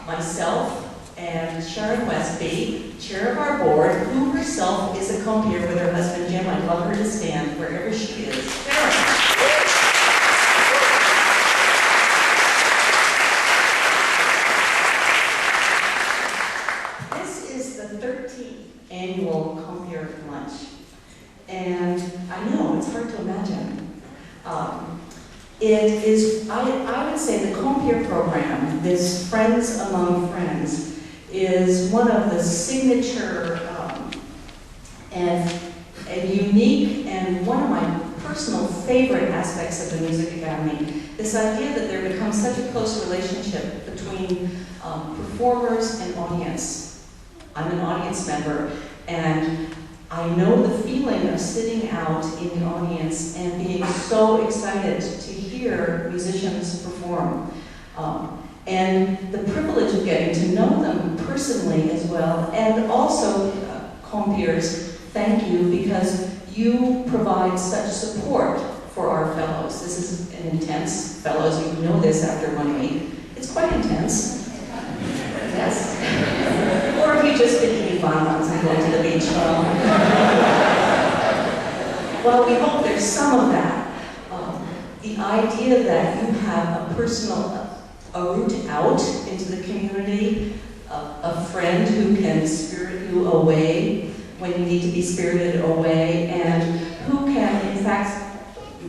myself and Sharon Westby, chair of our board, who herself is a compeer with her husband Jim. I'd love her to stand wherever she is. Sharon. This is the 13th annual compeer lunch. And I know, it's hard to imagine. It is, I would say the compeer program, this Friends Among Friends, is one of the signature and unique and one of my personal favorite aspects of the Music Academy. This idea that there becomes such a close relationship between performers and audience. I'm an audience member, and I know the feeling of sitting out in the audience and being so excited to hear musicians perform. And the privilege of getting to know them personally as well. And also, compeers, thank you, because you provide such support for our fellows. This is an intense, fellows, you know this after 1 week. It's quite intense. Yes. Or have you just been eating bonbons and going to the beach? Well, we hope there's some of that. The idea that you have a personal, a route out into the community, a friend who can spirit you away when you need to be spirited away, and who can, in fact,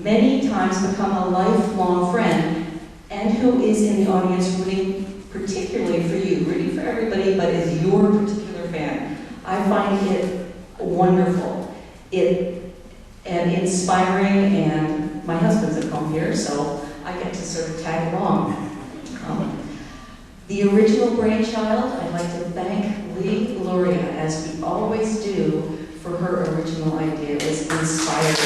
many times become a lifelong friend, and who is in the audience rooting particularly for you, rooting for everybody, but is your particular fan. I find it wonderful, and inspiring, and my husband's a compeer, so I get to sort of tag along. The original brainchild, I'd like to thank Lee Luria, as we always do, for her original idea. It was inspiring.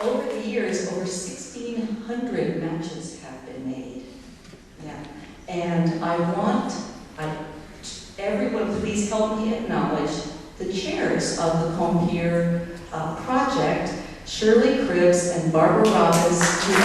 Over the years, over 1,600 matches have been made. Yeah. And everyone please help me acknowledge the chairs of the compeer project, Shirley Cribbs and Barbara Robbins, who are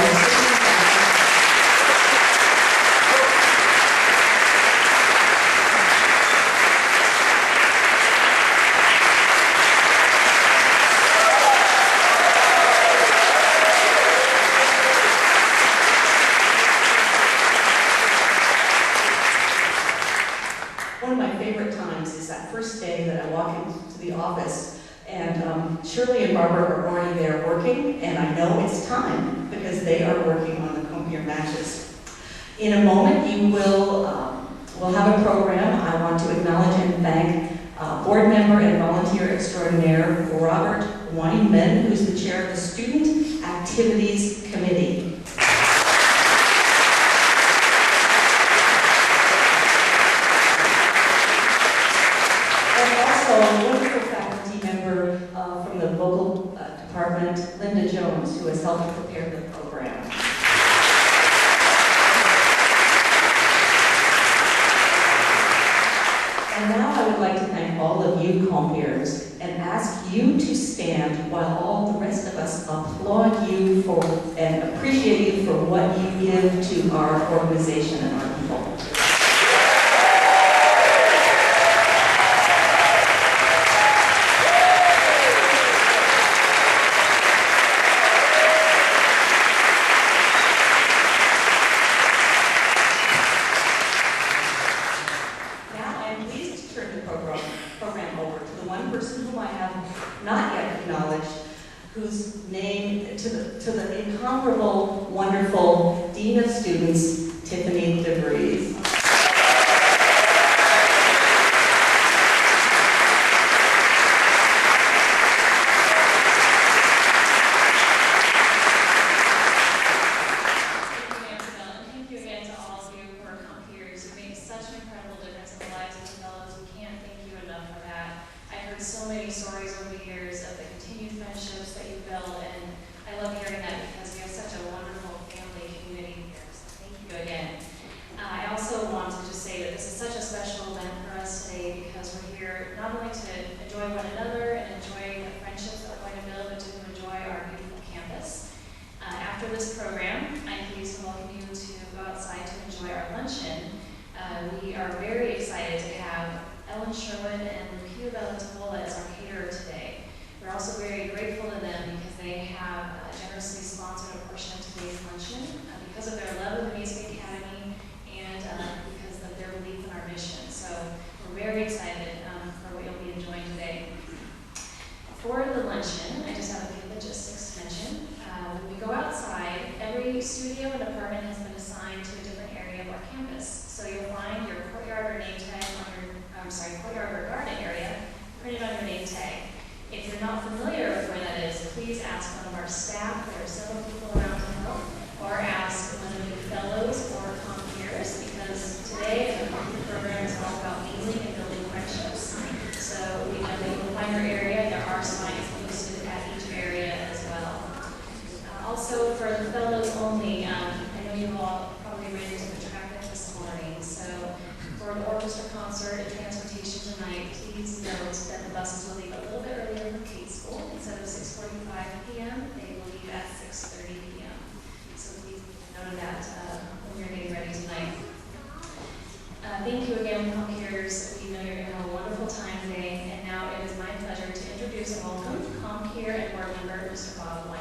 Shirley and Barbara are already there working, and I know it's time because they are working on the compeer matches. In a moment, we'll have a program. I want to acknowledge and thank board member and volunteer extraordinaire Robert Weinman, who's the chair of the Student Activities Committee. Linda Jones, who has helped prepare the program. And now I would like to thank all of you compeers and ask you to stand while all the rest of us applaud you for and appreciate you for what you give to our organization and our people. Whose name, to the incomparable, wonderful Dean of Students, Tiffany DeVries. Thank you again to all of you who are compeers. You make such an incredible difference in the lives of the fellows. We can't thank you enough for that. I've heard so many stories over the years of the continued friendships that you build, and I love hearing that because we have such a wonderful family community here. So thank you again. I also want to just say that this is such a special event for us today because we're here not only to enjoy one another and enjoy the friendships Tavola is our caterer today. We're also very grateful to them because they have generously sponsored a portion of today's luncheon because of their love of the Music Academy and because of their belief in our mission. So we're very excited for what you'll be enjoying today. For the luncheon, I just have a few logistics to mention. When we go outside, every studio and department has been assigned to a different area of our campus. So you'll find your courtyard or name tag on your, courtyard or garden area printed on your name tag. If you're not familiar with where that is, please ask one of our staff. There are several people around to help, or ask one of the fellows or compeers, because today the compeer program is all about healing and building friendships. So we know that you'll find your area. There are signs posted at each area as well. Also, for the fellows only, I know you all probably ran into the traffic this morning. So for the orchestra concert and transportation tonight, please note that the buses will leave a little bit earlier from Kate School. Instead of 6:45 p.m., they will leave at 6:30 p.m. So please note that when you're getting ready tonight. Thank you again, Compeers. We know you're going to have a wonderful time today. And now it is my pleasure to introduce and welcome Compeer and board member, Mr. Bob Wyman.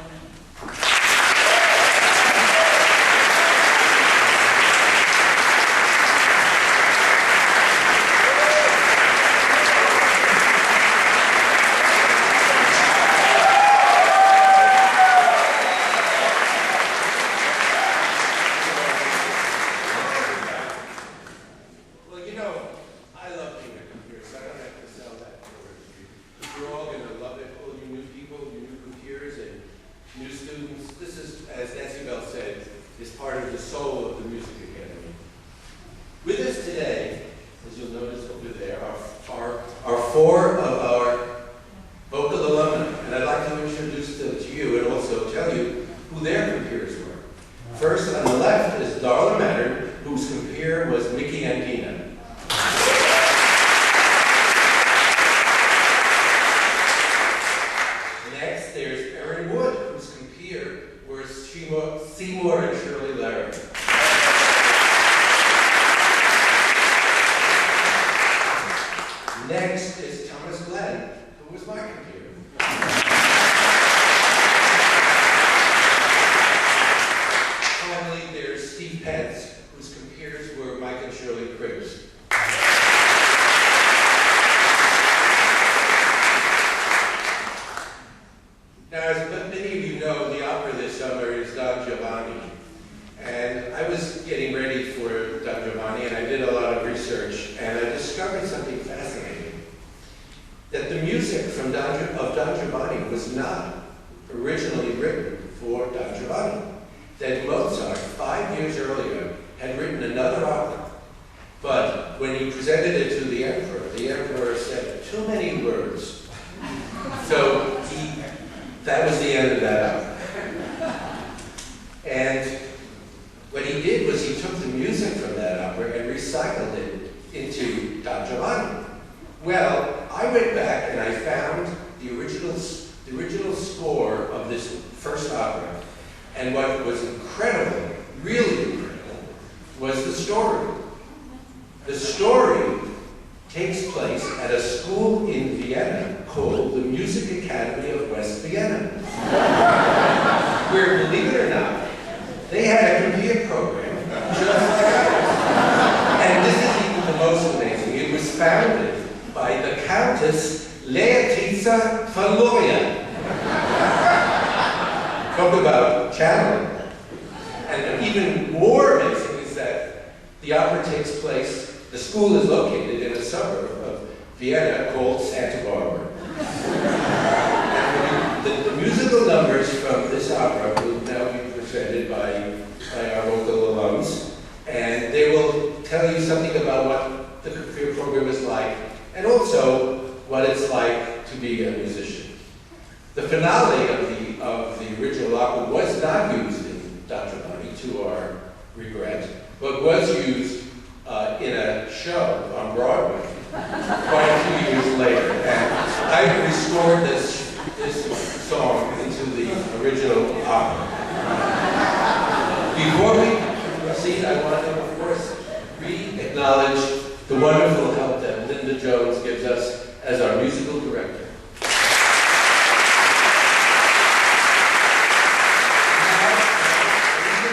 Before we proceed, I want to, of course, re-acknowledge the wonderful help that Linda Jones gives us as our musical director.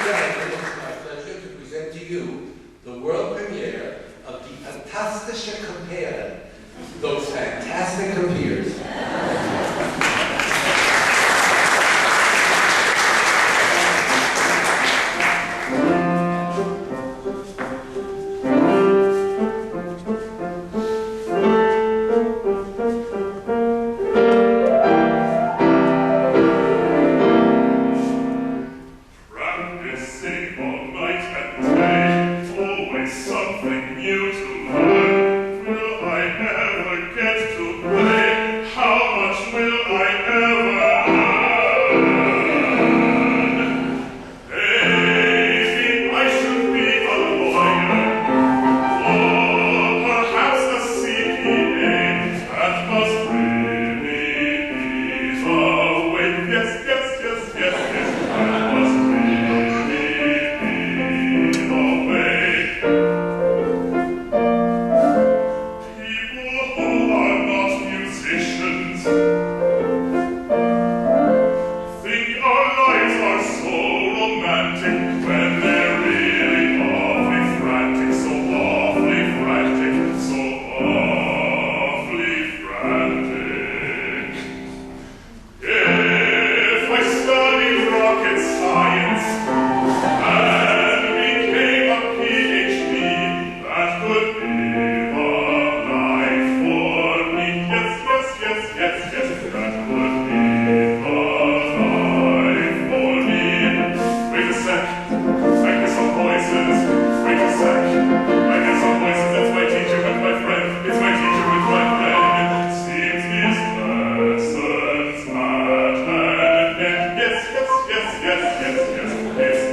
It's my pleasure to present to you the world premiere of Die Fantastische Compeer, those fantastic compeers. Yes.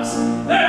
house.